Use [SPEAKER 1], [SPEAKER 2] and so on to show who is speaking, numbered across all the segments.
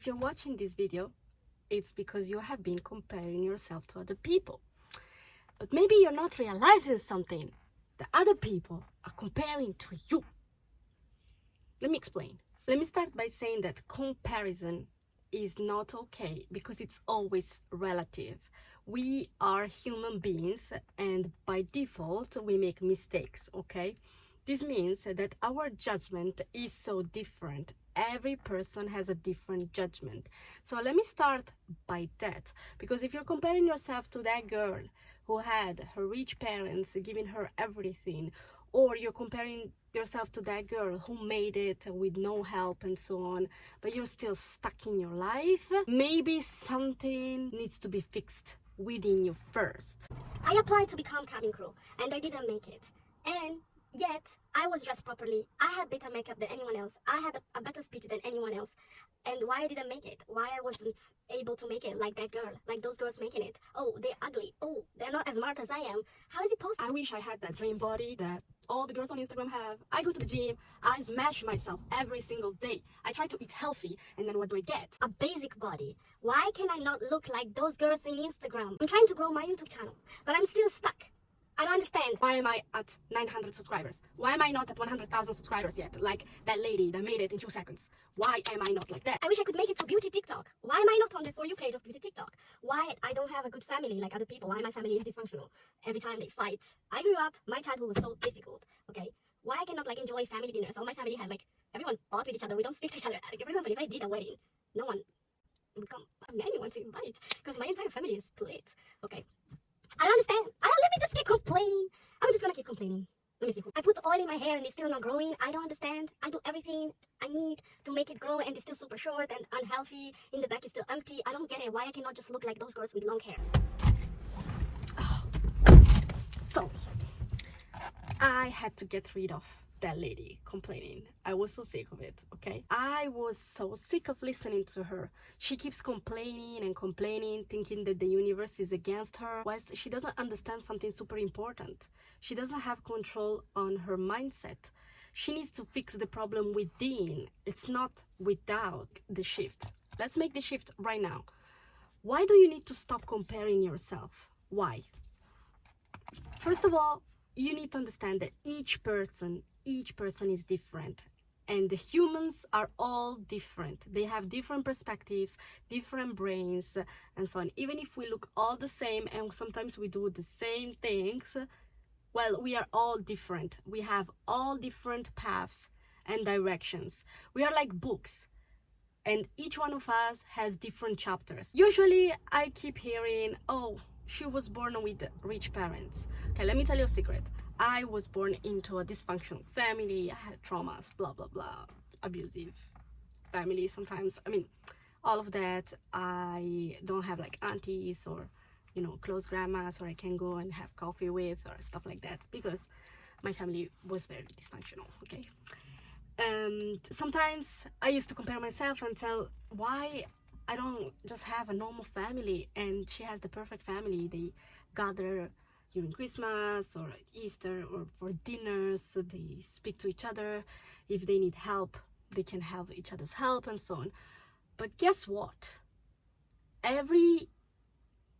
[SPEAKER 1] If you're watching this video, it's because you have been comparing yourself to other people. But maybe you're not realizing something that other people are comparing to you. Let me explain. Let me start by saying that comparison is not okay because it's always relative. We are human beings and by default we make mistakes, okay? This means that our judgment is so different. Every person has a different judgment. So let me start by that, because if you're comparing yourself to that girl who had her rich parents giving her everything, or you're comparing yourself to that girl who made it with no help and so on, but you're still stuck in your life, maybe something needs to be fixed within you first.
[SPEAKER 2] I applied to become cabin crew and I didn't make it. And yet, I was dressed properly. I had better makeup than anyone else. I had a better speech than anyone else. And why I didn't make it? Why I wasn't able to make it like that girl, like those girls making it? Oh, they're ugly. Oh, they're not as smart as I am. How is it possible?
[SPEAKER 1] I wish I had that dream body that all the girls on Instagram have. I go to the gym, I smash myself every single day. I try to eat healthy, and then what do I get?
[SPEAKER 2] A basic body. Why can I not look like those girls in Instagram? I'm trying to grow my YouTube channel, but I'm still stuck. I don't understand.
[SPEAKER 1] Why am I at 900 subscribers? Why am I not at 100,000 subscribers yet? Like that lady that made it in 2 seconds. Why am I not like that?
[SPEAKER 2] I wish I could make it to beauty TikTok. Why am I not on the For You page of beauty TikTok? Why I don't have a good family like other people? Why my family is dysfunctional? Every time they fight. I grew up, my childhood was so difficult, okay? Why I cannot like enjoy family dinners? All my family had like, everyone fought with each other. We don't speak to each other. Like, for example, if I did a wedding, no one would come. I mean, anyone to invite because my entire family is split, okay? I don't understand. Let me just keep complaining. I'm just gonna keep complaining. I put oil in my hair and it's still not growing. I don't understand. I do everything I need to make it grow and it's still super short and unhealthy. In the back it's still empty. I don't get it. Why I cannot just look like those girls with long hair?
[SPEAKER 1] Oh. So, I had to get rid of that lady complaining. I was so sick of it, okay? I was so sick of listening to her. She keeps complaining and complaining, thinking that the universe is against her, whilst she doesn't understand something super important. She doesn't have control on her mindset. She needs to fix the problem within. It's not without the shift. Let's make the shift right now. Why do you need to stop comparing yourself? Why? First of all, you need to understand that each person is different, and the humans are all different. They have different perspectives, different brains, and so on. Even if we look all the same and sometimes we do the same things, well, we are all different. We have all different paths and directions. We are like books, and each one of us has different chapters. Usually I keep hearing, oh, she was born with rich parents. Okay, let me tell you a secret. I was born into a dysfunctional family. I had traumas, blah, blah, blah, abusive family sometimes. I mean, all of that. I don't have like aunties or, you know, close grandmas or I can go and have coffee with or stuff like that because my family was very dysfunctional, okay? Sometimes I used to compare myself and tell why I don't just have a normal family and she has the perfect family. They gather during Christmas or Easter or for dinners. They speak to each other. If they need help, they can have each other's help and so on. But guess what? Every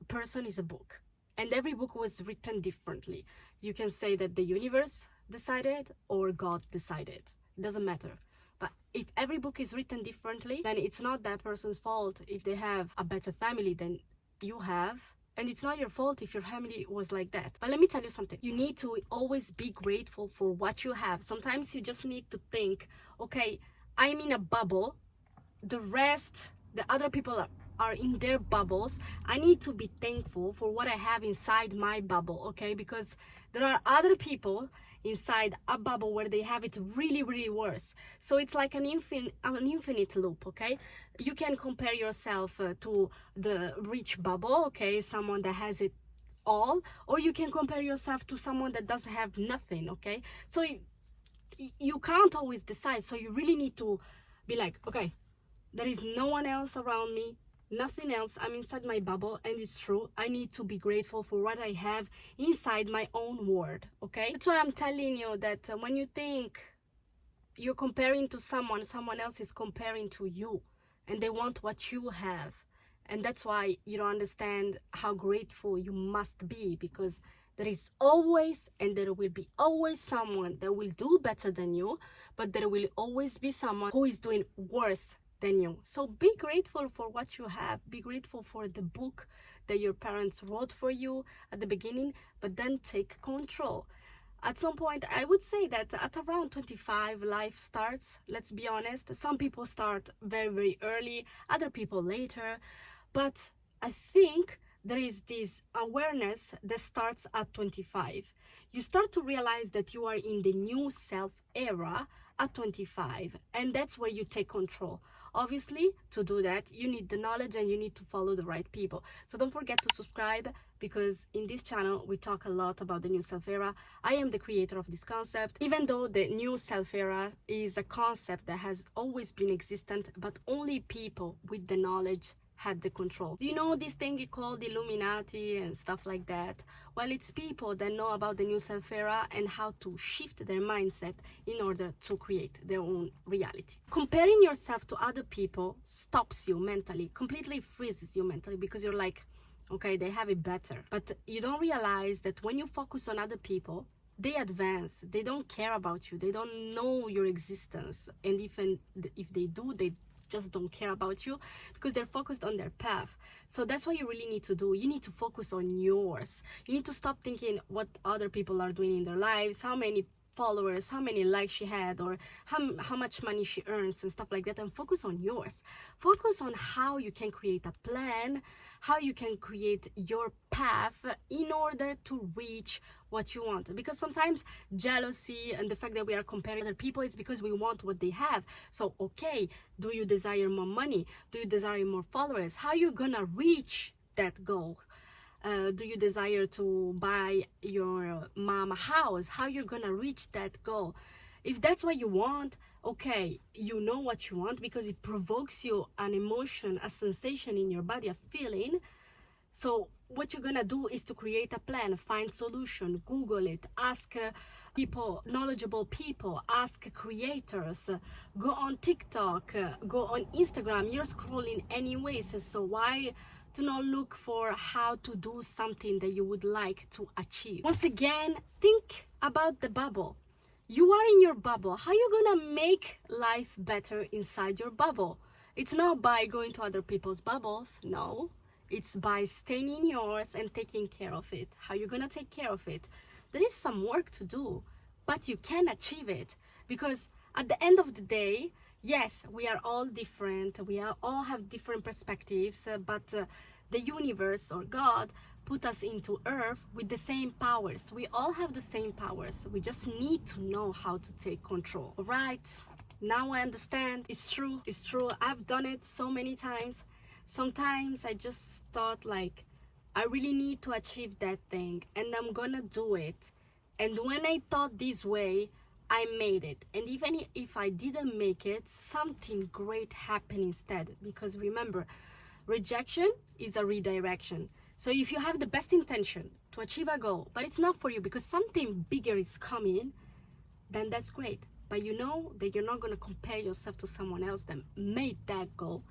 [SPEAKER 1] person is a book and every book was written differently. You can say that the universe decided or God decided. It doesn't matter. But if every book is written differently, then it's not that person's fault if they have a better family than you have. And it's not your fault if your family was like that. But let me tell you something. You need to always be grateful for what you have. Sometimes you just need to think, okay, I'm in a bubble. The other people are in their bubbles. I need to be thankful for what I have inside my bubble, okay? Because there are other people inside a bubble where they have it really, really worse. So it's like an infinite loop, okay? You can compare yourself to the rich bubble, okay? Someone that has it all, or you can compare yourself to someone that doesn't have nothing, okay? So you can't always decide. So you really need to be like, okay, there is no one else around me, nothing else. I'm inside my bubble and it's true. I need to be grateful for what I have inside my own world, okay? That's why I'm telling you that when you think you're comparing to someone else is comparing to you. and they want what you have. And that's why you don't understand how grateful you must be, because there is always, and there will be always, someone that will do better than you, but there will always be someone who is doing worse than you. So be grateful for what you have. Be grateful for the book that your parents wrote for you at the beginning, but then take control. At some point, I would say that at around 25, life starts. Let's be honest. Some people start very, very early, other people later. But I think there is this awareness that starts at 25. You start to realize that you are in the new self era at 25, and that's where you take control. Obviously, to do that, you need the knowledge and you need to follow the right people. So don't forget to subscribe, because in this channel we talk a lot about the new self era. I am the creator of this concept, even though the new self era is a concept that has always been existent, but only people with the knowledge had the control. You know this thing called Illuminati and stuff like that? Well, it's people that know about the new self era and how to shift their mindset in order to create their own reality. Comparing yourself to other people stops you mentally, completely freezes you mentally, because you're like, okay, they have it better. But you don't realize that when you focus on other people, they advance. They don't care about you. They don't know your existence. And even if they do, they just don't care about you, because they're focused on their path. So that's what you really need to do. You need to focus on yours. You need to stop thinking what other people are doing in their lives, how many followers, how many likes she had, or how much money she earns and stuff like that, and focus on yours. Focus on how you can create a plan, how you can create your path in order to reach what you want. Because sometimes jealousy and the fact that we are comparing other people is because we want what they have. So okay, do you desire more money? Do you desire more followers? How are you gonna reach that goal? Do you desire to buy your mom a house? How you're gonna reach that goal? If that's what you want, okay, you know what you want because it provokes you an emotion, a sensation in your body, a feeling. So what you're gonna do is to create a plan, find solution, Google it, ask people, knowledgeable people, ask creators, go on TikTok, go on Instagram. You're scrolling anyways, so why to not look for how to do something that you would like to achieve? Once again, think about the bubble. You are in your bubble. How are you gonna make life better inside your bubble? It's not by going to other people's bubbles, no. It's by staying in yours and taking care of it. How are you gonna take care of it? There is some work to do, but you can achieve it, because at the end of the day, yes, we are all different. We all have different perspectives, but the universe or God put us into earth with the same powers. We all have the same powers. We just need to know how to take control. All right, now I understand. It's true. It's true. I've done it so many times. Sometimes I just thought like, I really need to achieve that thing and I'm gonna do it. And when I thought this way, I made it. And even if I didn't make it, something great happened instead. Because remember, rejection is a redirection. So if you have the best intention to achieve a goal, but it's not for you because something bigger is coming, then that's great. But you know that you're not going to compare yourself to someone else that made that goal,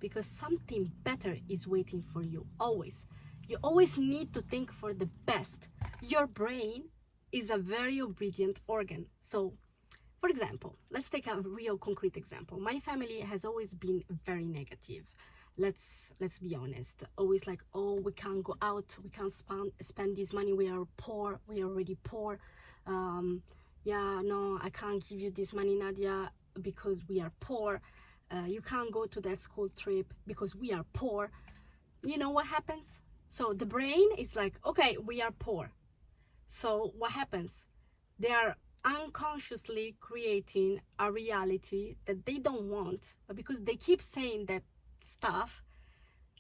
[SPEAKER 1] because something better is waiting for you, always. You always need to think for the best. Your brain is a very obedient organ. So, for example, let's take a real concrete example. My family has always been very negative. Let's be honest. Always like, oh, we can't go out, we can't spend this money, we are poor, we are already poor. Yeah, no, I can't give you this money, Nadia, because we are poor. You can't go to that school trip because we are poor. You know what happens? So the brain is like, okay, we are poor. So what happens? They are unconsciously creating a reality that they don't want, but because they keep saying that stuff,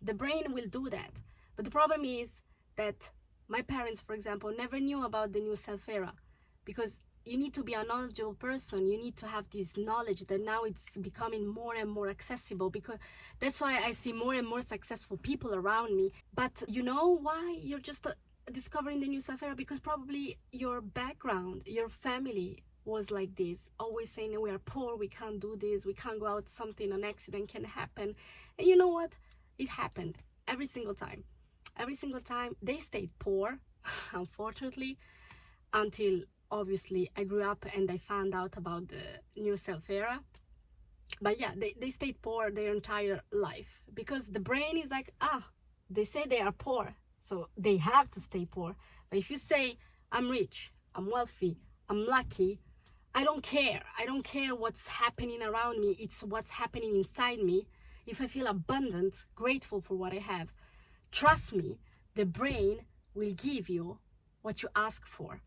[SPEAKER 1] the brain will do that. But the problem is that my parents, for example, never knew about the new self era, because you need to be a knowledgeable person. You need to have this knowledge that now it's becoming more and more accessible, because that's why I see more and more successful people around me. But you know why you're just discovering the new self era? Because probably your background, your family was like this, always saying we are poor, we can't do this, we can't go out, something, an accident can happen. And you know what? It happened every single time. Every single time they stayed poor, unfortunately, until obviously I grew up and I found out about the new self era. But yeah, they stayed poor their entire life because the brain is like, they say they are poor, so they have to stay poor. But if you say, I'm rich, I'm wealthy, I'm lucky, I don't care. I don't care what's happening around me. It's what's happening inside me. If I feel abundant, grateful for what I have, trust me, the brain will give you what you ask for.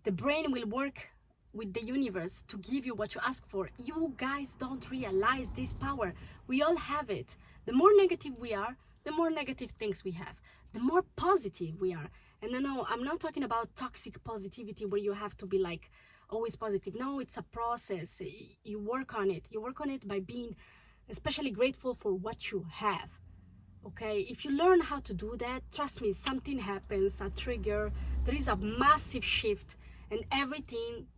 [SPEAKER 1] The brain will work with the universe to give you what you ask for. You guys don't realize this power. We all have it. The more negative we are, the more negative things we have. The more positive we are. And no, I'm not talking about toxic positivity where you have to be like always positive. No, it's a process. You work on it. You work on it by being especially grateful for what you have. Okay, if you learn how to do that, trust me, something happens, a trigger, there is a massive shift, and everything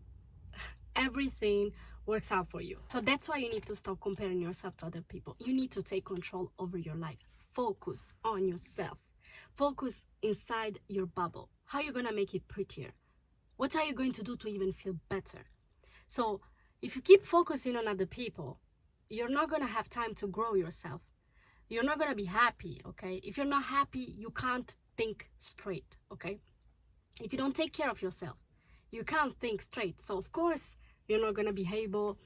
[SPEAKER 1] works out for you. So that's why you need to stop comparing yourself to other people. You need to take control over your life. Focus on yourself. Focus inside your bubble. How are you gonna make it prettier? What are you going to do to even feel better? So if you keep focusing on other people, you're not gonna have time to grow yourself. You're not gonna be happy, okay? If you're not happy, you can't think straight, okay? If you don't take care of yourself, you can't think straight. So of course, you're not gonna be able,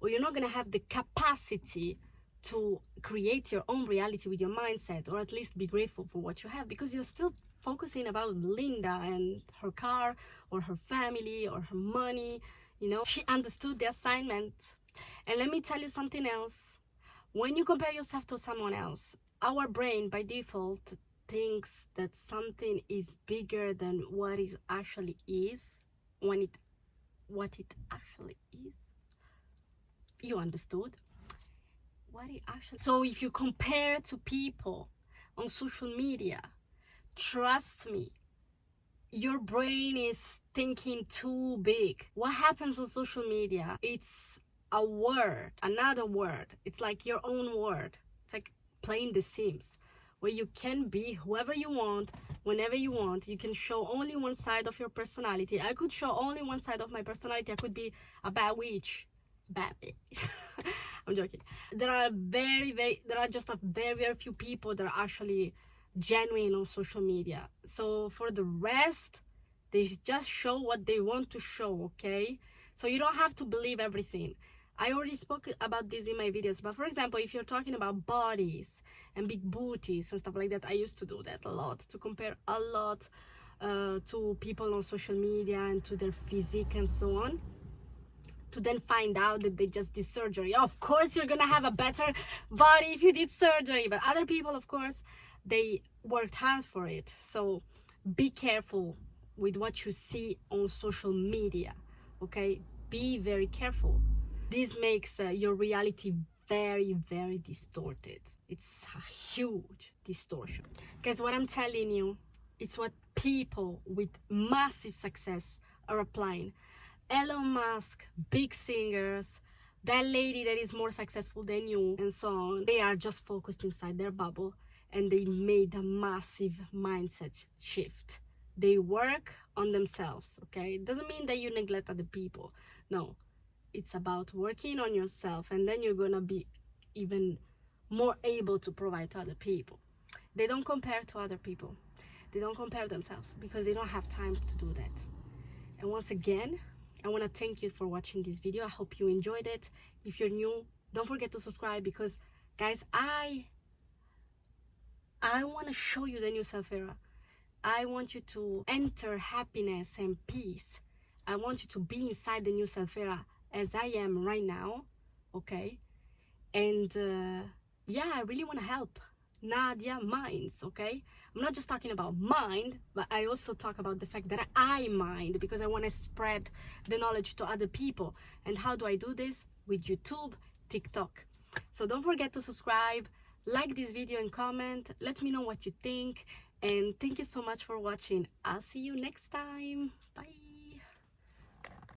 [SPEAKER 1] or you're not gonna have the capacity to create your own reality with your mindset, or at least be grateful for what you have, because you're still focusing about Linda and her car, or her family, or her money. You know, she understood the assignment. And let me tell you something else. When you compare yourself to someone else, our brain by default thinks that something is bigger than what it actually is, what it actually is. You understood? What it actually. So if you compare to people on social media, trust me, your brain is thinking too big. What happens on social media? It's a word, another word. It's like your own word. It's like playing The Sims, where you can be whoever you want, whenever you want. You can show only one side of your personality. I could show only one side of my personality. I could be a bad witch. Bad bitch. I'm joking. There are just a very few people that are actually genuine on social media. So for the rest, they just show what they want to show, okay? So you don't have to believe everything. I already spoke about this in my videos, but for example, if you're talking about bodies and big booties and stuff like that, I used to do that a lot, to compare a lot to people on social media and to their physique and so on, to then find out that they just did surgery. Of course, you're gonna have a better body if you did surgery, but other people, of course, they worked hard for it. So be careful with what you see on social media, okay? Be very careful. This makes your reality very distorted. It's a huge distortion. Guys, what I'm telling you, it's what people with massive success are applying. Elon Musk, big singers, that lady that is more successful than you, and so on. They are just focused inside their bubble, and they made a massive mindset shift. They work on themselves, okay? It doesn't mean that you neglect other people. No, it's about working on yourself, and then you're gonna be even more able to provide to other people. They don't compare to other people. They don't compare themselves because they don't have time to do that. And once again, I want to thank you for watching this video. I hope you enjoyed it. If you're new, don't forget to subscribe, because guys, I want to show you the new self-era. I want you to enter happiness and peace. I want you to be inside the new self-era as I am right now, okay? And yeah, I really want to help Nadia minds, okay? I'm not just talking about mind, but I also talk about the fact that I mind, because I want to spread the knowledge to other people. And how do I do this? With YouTube, TikTok. So don't forget to subscribe, like this video and comment. Let me know what you think. And thank you so much for watching. I'll see you next time. Bye.